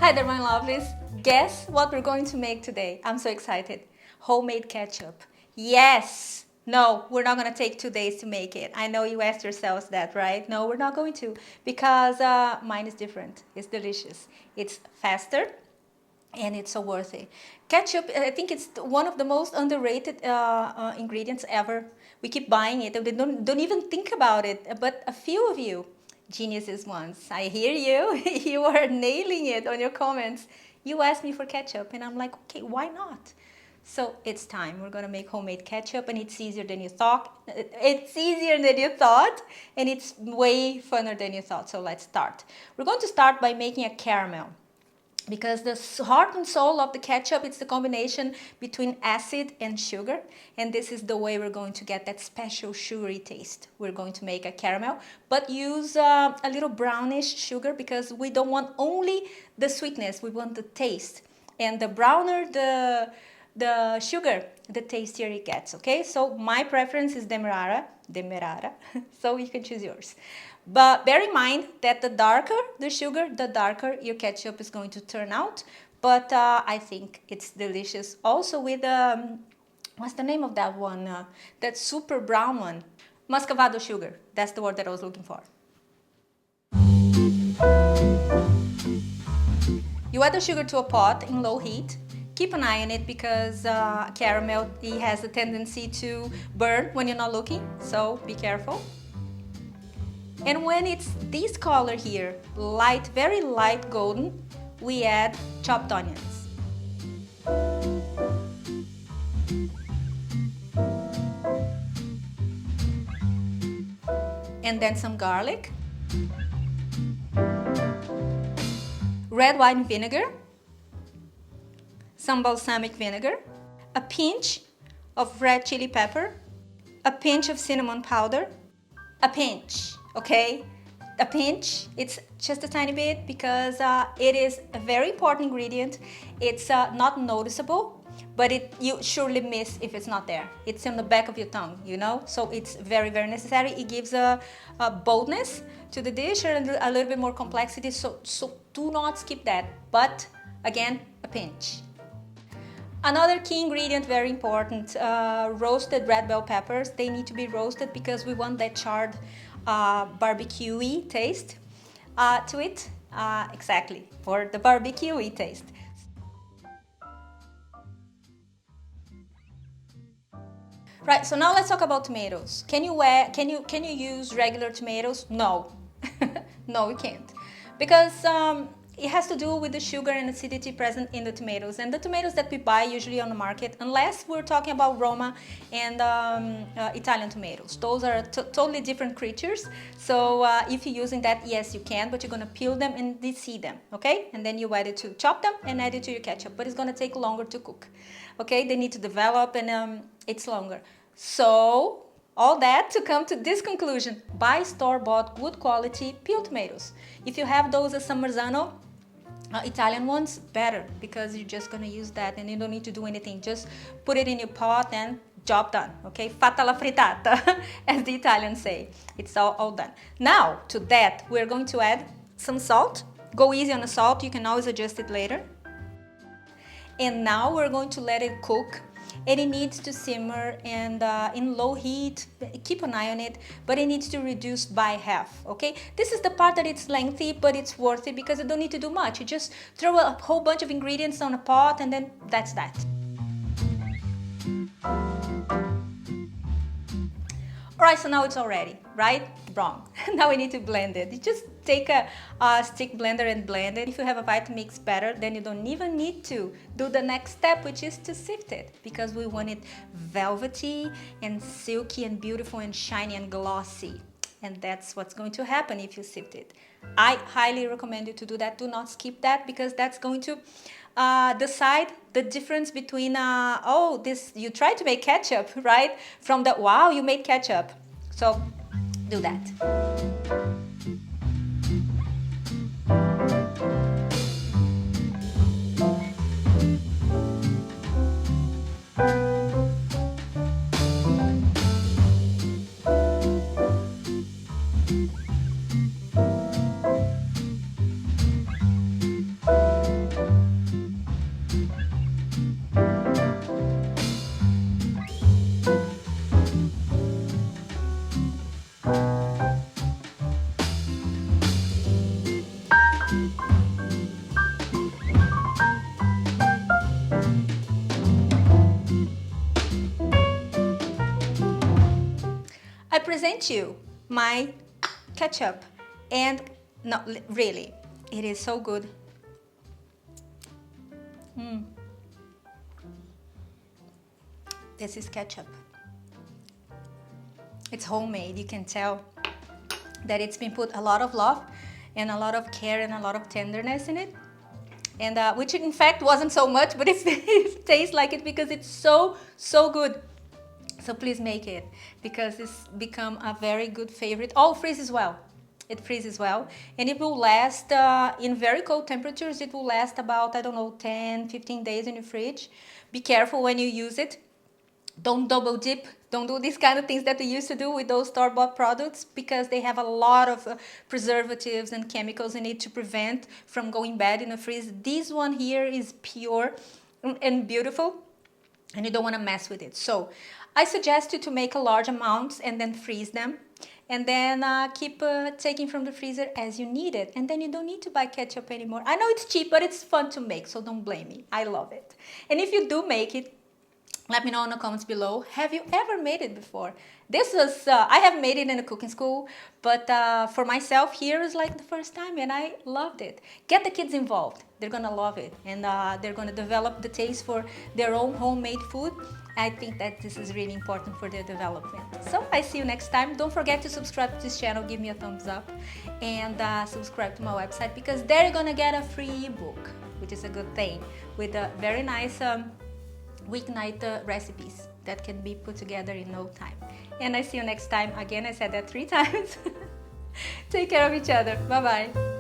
Hi there, my lovelies. Guess what we're going to make today? I'm so excited. Homemade ketchup. Yes! No, we're not going to take 2 days to make it. I know you asked yourselves that, right? No, we're not going to because mine is different. It's delicious. It's faster and it's so worthy. Ketchup, I think it's one of the most underrated ingredients ever. We keep buying it and we don't even think about it. But a few of you, geniuses ones, I hear you. You are nailing it on your comments. You asked me for ketchup and I'm like, okay, why not? So it's time. We're gonna make homemade ketchup and it's easier than you thought. It's easier than you thought and it's way funner than you thought. So let's start. We're going to start by making a caramel, because the heart and soul of the ketchup, it's the combination between acid and sugar, and this is the way we're going to get that special sugary taste. We're going to make a caramel, but use a little brownish sugar because we don't want only the sweetness, we want the taste. And the browner the sugar, the tastier it gets, okay? So my preference is demerara, so you can choose yours. But bear in mind that the darker the sugar, the darker your ketchup is going to turn out. But I think it's delicious. Also with, what's the name of that one? That super brown one. Muscovado sugar. That's the word that I was looking for. You add the sugar to a pot in low heat. Keep an eye on it because caramel, it has a tendency to burn when you're not looking. So be careful. And when it's this color here, light, very light golden, we add chopped onions. And then some garlic. Red wine vinegar. Some balsamic vinegar. A pinch of red chili pepper. A pinch of cinnamon powder. A pinch. Okay, a pinch, it's just a tiny bit because it is a very important ingredient. It's not noticeable, but you surely miss if it's not there. It's on the back of your tongue, you know? So it's very, very necessary. It gives a boldness to the dish and a little bit more complexity, so do not skip that. But again, a pinch. Another key ingredient, very important, roasted red bell peppers. They need to be roasted because we want that charred barbecue-y taste to it. Exactly, for the barbecue-y taste. Right, so now let's talk about tomatoes. Can you use regular tomatoes? No. No, you can't. Because it has to do with the sugar and acidity present in the tomatoes. And the tomatoes that we buy usually on the market, unless we're talking about Roma and Italian tomatoes, those are totally different creatures. So if you're using that, yes, you can, but you're gonna peel them and de-seed them, okay? And then you chop them and add it to your ketchup, but it's gonna take longer to cook, okay? They need to develop and it's longer. So all that to come to this conclusion: buy store-bought, good quality peeled tomatoes. If you have those as San Marzano, Italian ones, better, because you're just gonna use that and you don't need to do anything. Just put it in your pot and job done, okay? Fatta la frittata, as the Italians say. It's all done. Now, to that, we're going to add some salt. Go easy on the salt, you can always adjust it later. And now we're going to let it cook. And it needs to simmer and in low heat. Keep an eye on it, but it needs to reduce by half, okay? This is the part that it's lengthy, but it's worth it because you don't need to do much. You just throw a whole bunch of ingredients on a pot and then that's that. All right, so now it's all ready, right? Wrong. Now we need to blend it. You just take a stick blender and blend it. If you have a Vitamix, better, then you don't even need to do the next step, which is to sift it, because we want it velvety and silky and beautiful and shiny and glossy. And that's what's going to happen if you sift it. I highly recommend you to do that. Do not skip that, because that's going to decide the difference between, oh, this, you tried to make ketchup, right? From the, wow, you made ketchup. So do that. present you my ketchup. And no, really, it is so good. This is ketchup. It's homemade. You can tell that it's been put a lot of love and a lot of care and a lot of tenderness in it. And which in fact wasn't so much, but it tastes like it because it's so good. So please make it, because it's become a very good favorite. Oh, freezes well. It freezes well, and it will last in very cold temperatures. It will last about, I don't know, 10-15 days in the fridge. Be careful when you use it. Don't double dip. Don't do these kind of things that we used to do with those store-bought products, because they have a lot of preservatives and chemicals in it to prevent from going bad in the freeze. This one here is pure and beautiful, and you don't want to mess with it. So I suggest you to make a large amounts and then freeze them, and then keep taking from the freezer as you need it. And then you don't need to buy ketchup anymore. I know it's cheap, but it's fun to make, so don't blame me. I love it. And if you do make it, let me know in the comments below. Have you ever made it before? This was, I have made it in a cooking school, but for myself here is like the first time, and I loved it. Get the kids involved. They're gonna love it, and they're gonna develop the taste for their own homemade food. I think that this is really important for their development. So I see you next time. Don't forget to subscribe to this channel, give me a thumbs up, and subscribe to my website, because there you're gonna get a free ebook, which is a good thing, with a very nice weeknight recipes that can be put together in no time. And I see you next time. Again, I said that 3 times. Take care of each other. Bye-bye.